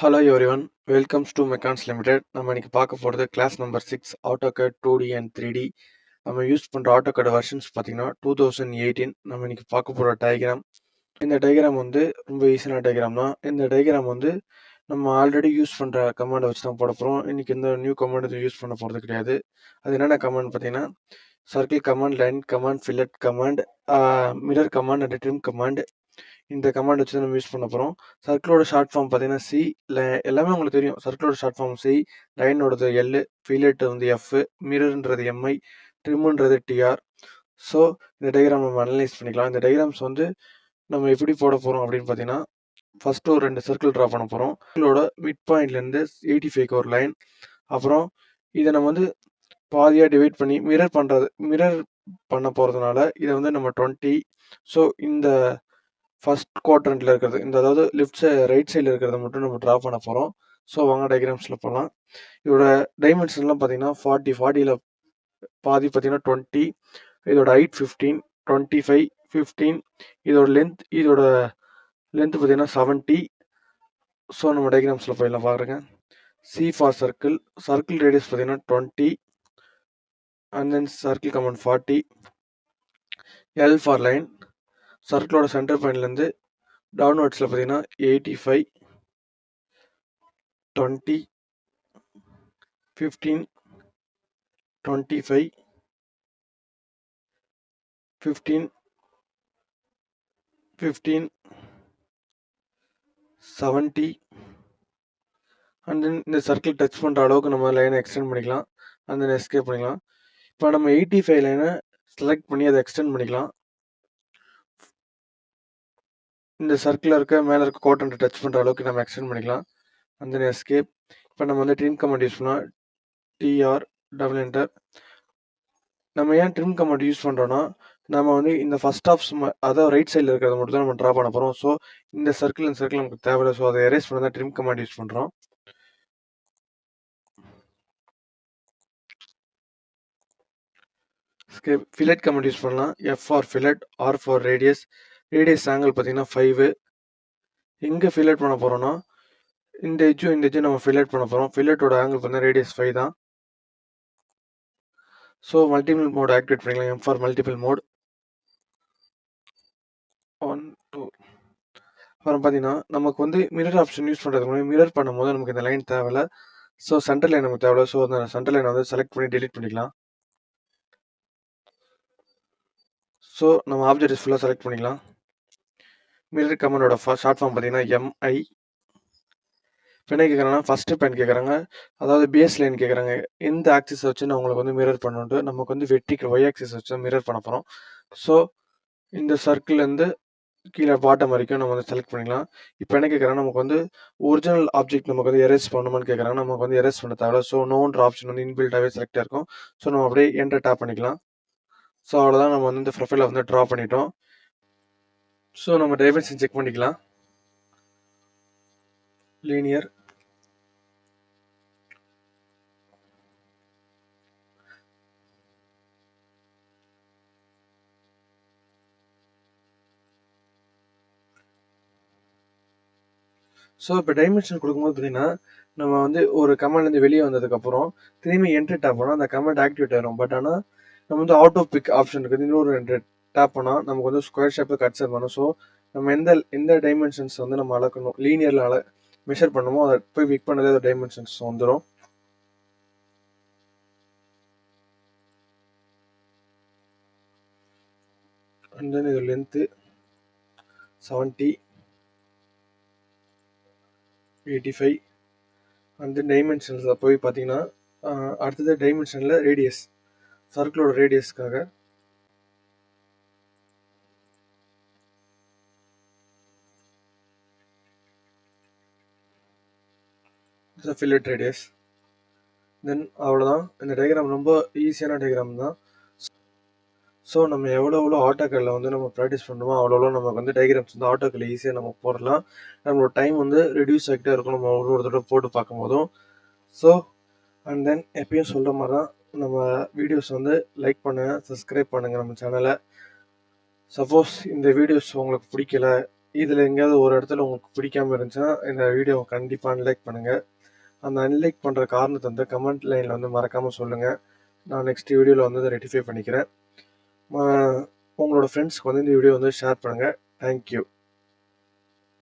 Hello everyone, welcomes to Mechanics Limited. நம்ம இன்னைக்கு பார்க்க போகிறது class number 6 AutoCAD 2D and 3D. நம்ம யூஸ் பண்ணுற AutoCAD வெர்ஷன்ஸ் பார்த்தீங்கன்னா 2018. நம்ம இன்னைக்கு பார்க்க போகிற டயக்ராம். இந்த டயக்ராம் வந்து ரொம்ப ஈஸியான டயக்ராம் தான். இந்த டயக்ராம் வந்து நம்ம ஆல்ரெடி யூஸ் பண்ணுற கமாண்டை வச்சு தான் போட போகிறோம். இன்னைக்கு இந்த நியூ கமாண்ட் யூஸ் பண்ண போகிறது கிடையாது. அது என்னென்ன கமாண்ட் பார்த்தீங்கன்னா circle command, line command, fillet command, mirror command and trim command. இந்த கமாண்ட் வச்சு நம்ம யூஸ் பண்ண போகிறோம். சர்க்கிளோட ஷார்ட் ஃபார்ம் பார்த்தீங்கன்னா சி, எல்லாமே உங்களுக்கு தெரியும். சர்க்கிளோட ஷார்ட் ஃபார்ம் சி, லைனோடது எல், ஃபில்லட் வந்து எஃப், மிரர்ன்றது எம்ஐ, ட்ரிம்ன்றது டிஆர். ஸோ இந்த டயக்ராம் நம்ம அனலைஸ் பண்ணிக்கலாம். இந்த டயக்ராம்ஸ் வந்து நம்ம எப்படி போட போகிறோம் அப்படின்னு பார்த்தீங்கன்னா ஃபர்ஸ்ட் ஒரு 2 சர்க்கிள் ட்ரா பண்ண போகிறோம். சர்க்கிளோட மிட் பாயிண்ட்லேருந்து 85க்கு ஒரு லைன். அப்புறம் இதை நம்ம வந்து பாதியாக டிவைட் பண்ணி மிரர் பண்ண போகிறதுனால இதை வந்து நம்ம 20. ஸோ இந்த ஃபர்ஸ்ட் குவாட்ரண்ட்டில் இருக்கிறது, இந்த அதாவது ரைட் சைடில் இருக்கிறத மட்டும் நம்ம ட்ரா பண்ண போகிறோம். ஸோ வாங்க டயக்ராம்ஸில் போகலாம். இதோட டைமென்ஷன்லாம் பார்த்தீங்கன்னா 40ல் பாதி பார்த்தீங்கன்னா 20, இதோட ஹைட் 15, 25, 15, இதோட லென்த் பார்த்தீங்கன்னா 70. ஸோ நம்ம டயக்ராம்ஸில் போயிடலாம் பாருங்க. சி ஃபார் சர்க்கிள் ரேடியஸ் பார்த்தீங்கன்னா 20 and then circle command 40. L for line, சர்க்கிளோட சென்டர் பாயிண்ட்லேருந்து டவுன்வர்ட்ஸில் பார்த்தீங்கன்னா 85, 20, 15, 25, 15, 15, 70. அண்ட் தென் இந்த சர்க்கிள் டச் பண்ணுற அளவுக்கு நம்ம லைனை எக்ஸ்டெண்ட் பண்ணிக்கலாம். அண்ட் தென் எஸ்கேப் பண்ணிக்கலாம். இப்போ நம்ம 85 லைனை செலக்ட் பண்ணி அதை எக்ஸ்டெண்ட் பண்ணிக்கலாம். இந்த சர்க்கிளில் மேலே இருக்க குவாட்ரண்ட்டை டச் பண்ணுற அளவுக்கு நம்ம எக்ஸ்டெண்ட் பண்ணிக்கலாம். And then escape. இப்போ நம்ம வந்து ட்ரிம் கமாண்ட் யூஸ் பண்ணால் டிஆர் டபுள் என்டர். நம்ம ஏன் ட்ரிம் கமாண்ட் யூஸ் பண்ணுறோன்னா நம்ம வந்து இந்த ஃபர்ஸ்ட் ஆஃப் அதாவது ரைட் சைடில் இருக்கிறத மட்டும் தான் நம்ம ட்ரா பண்ண போகிறோம். ஸோ இந்த சர்க்கிள் நமக்கு தேவையில்லை. ஸோ அதை எரேஸ் பண்ண தான் ட்ரிம் கமாண்ட் யூஸ் பண்ணுறோம். ஃபில்லட் கமாண்ட் யூஸ் பண்ணலாம். F for fillet, R for radius angle பார்த்தீங்கன்னா 5. எங்கே ஃபில்லட் பண்ண போகிறோன்னா இந்த எஜ்ஜும் நம்ம ஃபில்லட் பண்ண போகிறோம். ஃபில்லட்டோட ஆங்கிள் பார்த்தீங்கன்னா ரேடியஸ் 5 தான். ஸோ மல்டிபிள் மோட் ஆக்டிவேட் பண்ணிக்கலாம். M for multiple mode 1 2. அப்புறம் பார்த்தீங்கன்னா நமக்கு வந்து மிரர் ஆப்ஷன் யூஸ் பண்ணுறதுக்கு முன்னாடி மிரர் பண்ணும்போது நமக்கு இந்த லைன் தேவையில்லை. ஸோ சென்டர் லைன் நமக்கு தேவையில்லை. ஸோ அந்த சென்டர் லைனை வந்து செலக்ட் பண்ணி டெலிட் பண்ணிக்கலாம். ஸோ நம்ம ஆப்ஜெக்ட் ஃபுல்லாக செலக்ட் பண்ணிக்கலாம். மிரர் கமாண்டோட ஷார்ட் ஃபார்ம் பார்த்தீங்கன்னா எம்ஐ. இப்போ என்ன கேட்குறாங்கன்னா ஃபர்ஸ்ட் பாயிண்ட் கேட்குறாங்க, அதாவது பேஸ் லைன் கேட்குறாங்க. எந்த ஆக்சிஸ் வச்சு நான் உங்களுக்கு வந்து மிரர் பண்ணணுன்ட்டு நமக்கு வந்து வெர்டிகல் ஒய் ஆக்சிஸ் வச்சு தான் மிரர் பண்ண போகிறோம். ஸோ இந்த சர்க்கிள்லேருந்து கீழே பாட்டம் வரைக்கும் நம்ம வந்து செலக்ட் பண்ணிக்கலாம். இப்போ என்ன கேட்குறாங்க, நமக்கு வந்து ஒரிஜினல் ஆப்ஜெக்ட் நமக்கு வந்து எரேஸ் பண்ணணுமான்னு கேட்குறாங்க. நமக்கு வந்து எரேஸ் பண்ண தேவை. ஸோ நோன்ற ஆப்ஷன் வந்து இன்பில்டாகவே செலக்டாக இருக்கும். ஸோ நம்ம அப்படியே என்டர் டேப் பண்ணிக்கலாம். ஸோ அவ்வளோதான், நம்ம வந்து இந்த ப்ரொஃபைலை வந்து ட்ரா பண்ணிட்டோம். ஸோ நம்ம டைமென்ஷன் செக் பண்ணிக்கலாம். லீனியர், ஸோ இப்போ டைமென்ஷன் கொடுக்கும்போது பார்த்தீங்கன்னா நம்ம வந்து ஒரு கமாண்ட்லேருந்து வெளியே வந்ததுக்கப்புறம் திரும்பி என்ட்ரி டேப் பண்ணால் அந்த கமாண்ட் ஆக்டிவேட் ஆயிரும். பட் ஆனால் நம்ம வந்து ஆட்டோ பிக் ஆப்ஷன் இருக்குது, இன்னொரு 2 டேப் பண்ணால் நமக்கு வந்து ஸ்கொயர் ஷேப்பில் கன்சிடர் பண்ணும். ஸோ நம்ம எந்த டைமென்ஷன்ஸ் வந்து நம்ம அளக்கணும், லீனியரில் மெஷர் பண்ணுமோ அதை போய் பிக் பண்ணதே அந்த டைமென்ஷன்ஸ் வந்துடும். அண்ட் தென் இது லென்த்து 70, 85. அண்ட் தென் டைமென்ஷன்ஸில் போய் பார்த்தீங்கன்னா அடுத்தது டைமென்ஷனில் ரேடியஸ், சர்க்கிளோட ரேடியஸ்க்காக ஃபில்லட் ரேடியஸ். தென் அவ்வளோதான். இந்த டயக்ராம் ரொம்ப ஈஸியான டயக்ராம் தான். ஸோ நம்ம எவ்வளோ ஆட்டோகேடில் வந்து நம்ம ப்ராக்டிஸ் பண்ணுறோமோ அவ்வளோ நமக்கு வந்து டயக்ராம்ஸ் வந்து ஆட்டோகேடில் ஈஸியாக நம்ம போடலாம். நம்மளோட டைம் வந்து ரெடியூஸ் ஆகிட்டே இருக்கும் நம்ம ஒரு தடவை போட்டு பார்க்கும்போதும். ஸோ அண்ட் தென் எப்பயும் சொல்கிற மாதிரி தான், நம்ம வீடியோஸ் வந்து லைக் பண்ணுங்கள், சப்ஸ்கிரைப் பண்ணுங்கள் நம்ம சேனலை. சப்போஸ் இந்த வீடியோஸ் உங்களுக்கு பிடிக்கல இதில் எங்கேயாவது ஒரு இடத்துல உங்களுக்கு பிடிக்காமல் இருந்துச்சுன்னா இந்த வீடியோவை கண்டிப்பாக அன்லைக் பண்ணுங்கள். அந்த அன்லைக் பண்ணுற காரணத்தை வந்து கமெண்ட் லைனில் வந்து மறக்காமல் சொல்லுங்கள். நான் நெக்ஸ்ட் வீடியோவில் வந்து அதை ரெக்டிஃபை பண்ணிக்கிறேன். உங்களோட ஃப்ரெண்ட்ஸ்க்கு வந்து இந்த வீடியோ வந்து ஷேர் பண்ணுங்கள். தேங்க்யூ.